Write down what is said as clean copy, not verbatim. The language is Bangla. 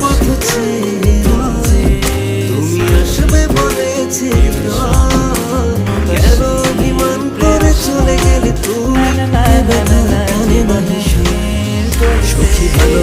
পথ চেয়ে তুমি আসবে বলেছিলে, কেন অভিমান করে চলে গেলে তুমি? সখী ভালো